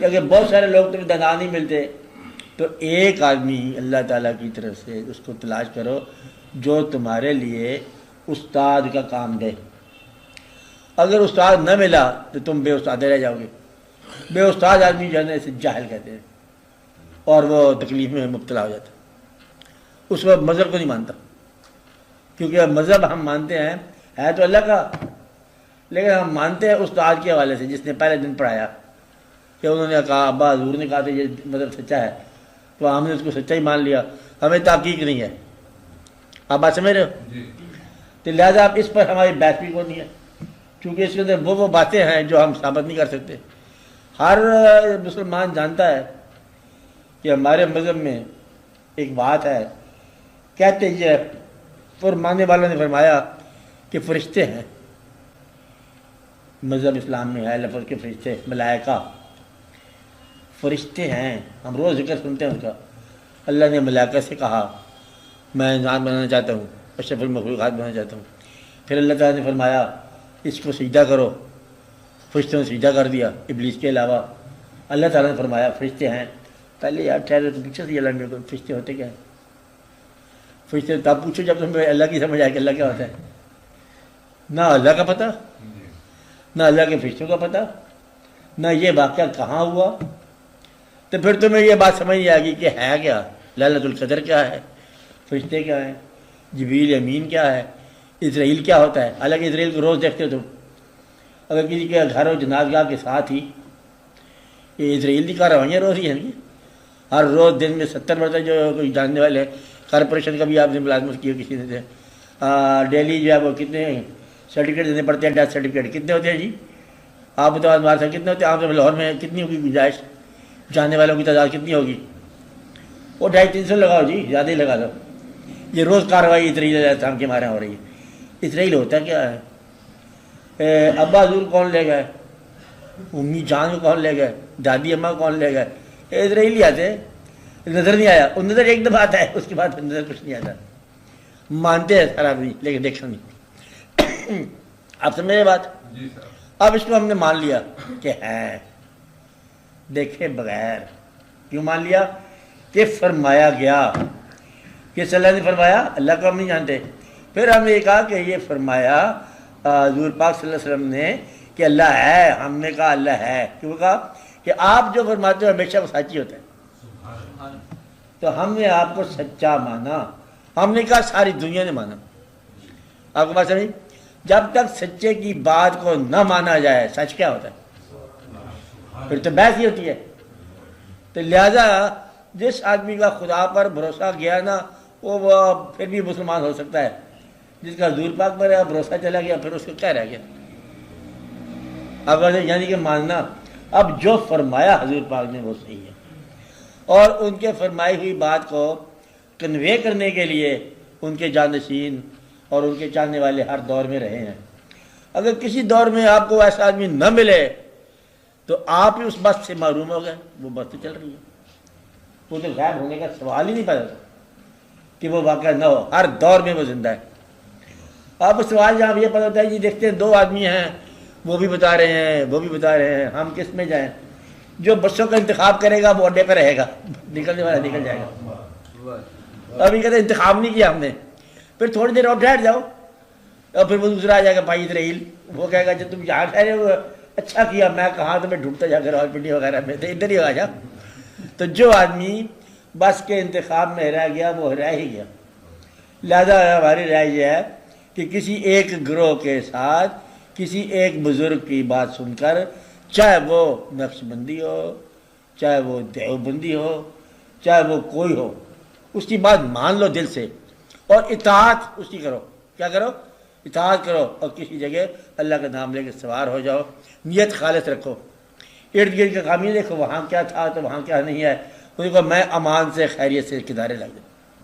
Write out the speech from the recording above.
کہ اگر بہت سارے لوگ تمہیں دانا نہیں ملتے تو ایک آدمی اللہ تعالیٰ کی طرف سے اس کو تلاش کرو جو تمہارے لیے استاد کا کام دے. اگر استاد نہ ملا تو تم بے استاد رہ جاؤ گے. بے استاد آدمی جو ہے نا اسے جاہل کہتے ہیں اور وہ تکلیف میں مبتلا ہو جاتا ہے. اس وقت مذہب کو نہیں مانتا، کیونکہ مذہب ہم مانتے ہیں ہے تو اللہ کا، لیکن ہم مانتے ہیں استاد کے حوالے سے جس نے پہلے دن پڑھایا کہ انہوں نے کہا، ابا حضور نے کہا تھا یہ مذہب سچا ہے تو ہم نے اس کو سچا ہی مان لیا، ہمیں تحقیق نہیں ہے. آپ بات سمجھ رہے ہو؟ تو لہٰذا آپ اس پر ہماری بحث بھی کو نہیں ہے، کیونکہ اس کے اندر وہ باتیں ہیں جو ہم ثابت نہیں کر سکتے. ہر مسلمان جانتا ہے کہ ہمارے مذہب میں ایک بات ہے، کہتے یہ فرمانے والوں نے فرمایا کہ فرشتے ہیں. مذہب اسلام میں ہے لفظ کے فرشتے، ملائکہ فرشتے ہیں. ہم روز ذکر سنتے ہیں اس کا. اللہ نے ملائکہ سے کہا میں انسان بنانا چاہتا ہوں، اشرف المخلوقات بنانا چاہتا ہوں. پھر اللہ تعالیٰ نے فرمایا اس کو سجدہ کرو، فرشتوں نے سجدہ کر دیا ابلیس کے علاوہ. اللہ تعالیٰ نے فرمایا فرشتے ہیں. پہلے یار ٹھہرے تو پوچھا تھی اللہ میرے کو فرشتے ہوتے کیا ہیں؟ فرشتے تب پوچھو جب تمہیں اللہ کی سمجھ آئے کہ اللہ کیا ہوتا ہے. نہ اللہ کا پتہ، نہ اللہ کے فرشتوں کا پتہ، نہ یہ واقعہ کہاں ہوا. تو پھر تمہیں یہ بات سمجھ نہیں آئے گی کہ ہے کیا، ليلۃ القدر کیا ہے، فرشتے کیا ہیں، جبریل امین کیا ہے، اسرائیل کیا ہوتا ہے. حالانکہ اسرائیل کو روز دیکھتے ہو تم. اگر کسی کے گھر و جنازگاہ کے ساتھ ہی یہ اسرائیل کی کارروائیاں روز ہی ہیں. ہر روز دن میں 70 مرتبہ جو کوئی جاننے والے ہیں، کارپوریشن کا بھی آپ نے ملازمت کی ہو کسی نے سے، ڈیلی جو ہے وہ کتنے سرٹیفکیٹ دینے پڑتے ہیں، ڈیتھ سرٹیفکیٹ کتنے ہوتے ہیں جی آپ بتاؤ ہمارے ساتھ کتنے ہوتے ہیں. آپ سے لاہور میں کتنی ہوگی گنجائش، جاننے والوں کی تعداد کتنی ہوگی؟ وہ 250-300 لگاؤ جی، زیادہ ہی لگا دو. یہ روز کارروائی اسرائیل شام کے ہمارے یہاں ہو رہی ہے. اسرائیل ہوتا کیا ہے؟ ابا حضور کون لے گئے، امی جان کو کون لے گئے، دادی اماں کون لے گئے، اسرائیلی آتے نظر نہیں آیا. وہ نظر ایک دفعہ آتا ہے، اس کے بعد نظر کچھ نہیں آتا. مانتے ہیں سر آدمی لیکن دیکھا نہیں. آپ سمجھ رہے بات؟ اب اس کو ہم نے مان لیا کہ ہے، دیکھے بغیر. کیوں مان لیا؟ کہ فرمایا گیا کہ صلی اللہ نے فرمایا. اللہ کو ہم نہیں جانتے. پھر ہم نے یہ کہا کہ یہ فرمایا حضور پاک صلی اللہ علیہ وسلم نے کہ اللہ ہے. ہم نے کہا اللہ ہے. کیوں کہا؟ کہ آپ جو فرماتے ہو ہمیشہ وہ سچ ہی ہوتا ہے. تو ہم نے آپ کو سچا مانا. ہم نے کہا ساری دنیا نے مانا. آپ کو بات سمجھ؟ جب تک سچے کی بات کو نہ مانا جائے سچ کیا ہوتا ہے؟ پھر تو بحث ہی ہوتی ہے. تو لہذا جس آدمی کا خدا پر بھروسہ گیا نا وہ پھر بھی مسلمان ہو سکتا ہے. جس کا حضور پاک پر بھروسہ چلا گیا پھر اس کو کیا رہ گیا؟ اب یعنی کہ ماننا اب جو فرمایا حضور پاک نے وہ صحیح ہے، اور ان کے فرمائی ہوئی بات کو کنوے کرنے کے لیے ان کے جانشین اور ان کے چاہنے والے ہر دور میں رہے ہیں. اگر کسی دور میں آپ کو ایسا آدمی نہ ملے تو آپ ہی اس بات سے معروم ہو گئے. وہ بات تو چل رہی ہے، وہ تو غائب ہونے کا سوال ہی نہیں پیدا تھا کہ وہ واقعہ نہ ہو. ہر دور میں وہ زندہ ہے. آپ سوال جہاں یہ پتہ ہوتا ہے جی دیکھتے ہیں 2 آدمی ہیں، وہ بھی بتا رہے ہیں وہ بھی بتا رہے ہیں، ہم کس میں جائیں؟ جو بسوں کا انتخاب کرے گا وہ اڈے پہ رہے گا، نکلنے والا نکل جائے گا. ابھی کہتے ہیں انتخاب نہیں کیا ہم نے. پھر تھوڑی دیر اور ٹھہر جاؤ اور پھر وہ دوسرا آ جائے گا بھائی اسرائیل. وہ کہے گا جب تم یہاں ٹھہرے ہو اچھا کیا، میں کہاں تمہیں ڈھونڈتا جا کر پنڈی وغیرہ میں تو ادھر ہی آ جا. تو جو آدمی بس کے انتخاب میں رہ گیا وہ رہ ہی گیا. لہذا ہماری رائے یہ ہے کہ کسی ایک گروہ کے ساتھ کسی ایک بزرگ کی بات سن کر، چاہے وہ نقش بندی ہو، چاہے وہ دیوبندی ہو، چاہے وہ کوئی ہو، اس کی بات مان لو دل سے اور اطاعت اس کی کرو. کیا کرو؟ اطاعت کرو. اور کسی جگہ اللہ کا نام لے کے سوار ہو جاؤ، نیت خالص رکھو. ارد گرد کا کام یہ دیکھو وہاں کیا تھا تو وہاں کیا نہیں ہے. ان کو میں امان سے خیریت سے کنارے لگ جاؤں.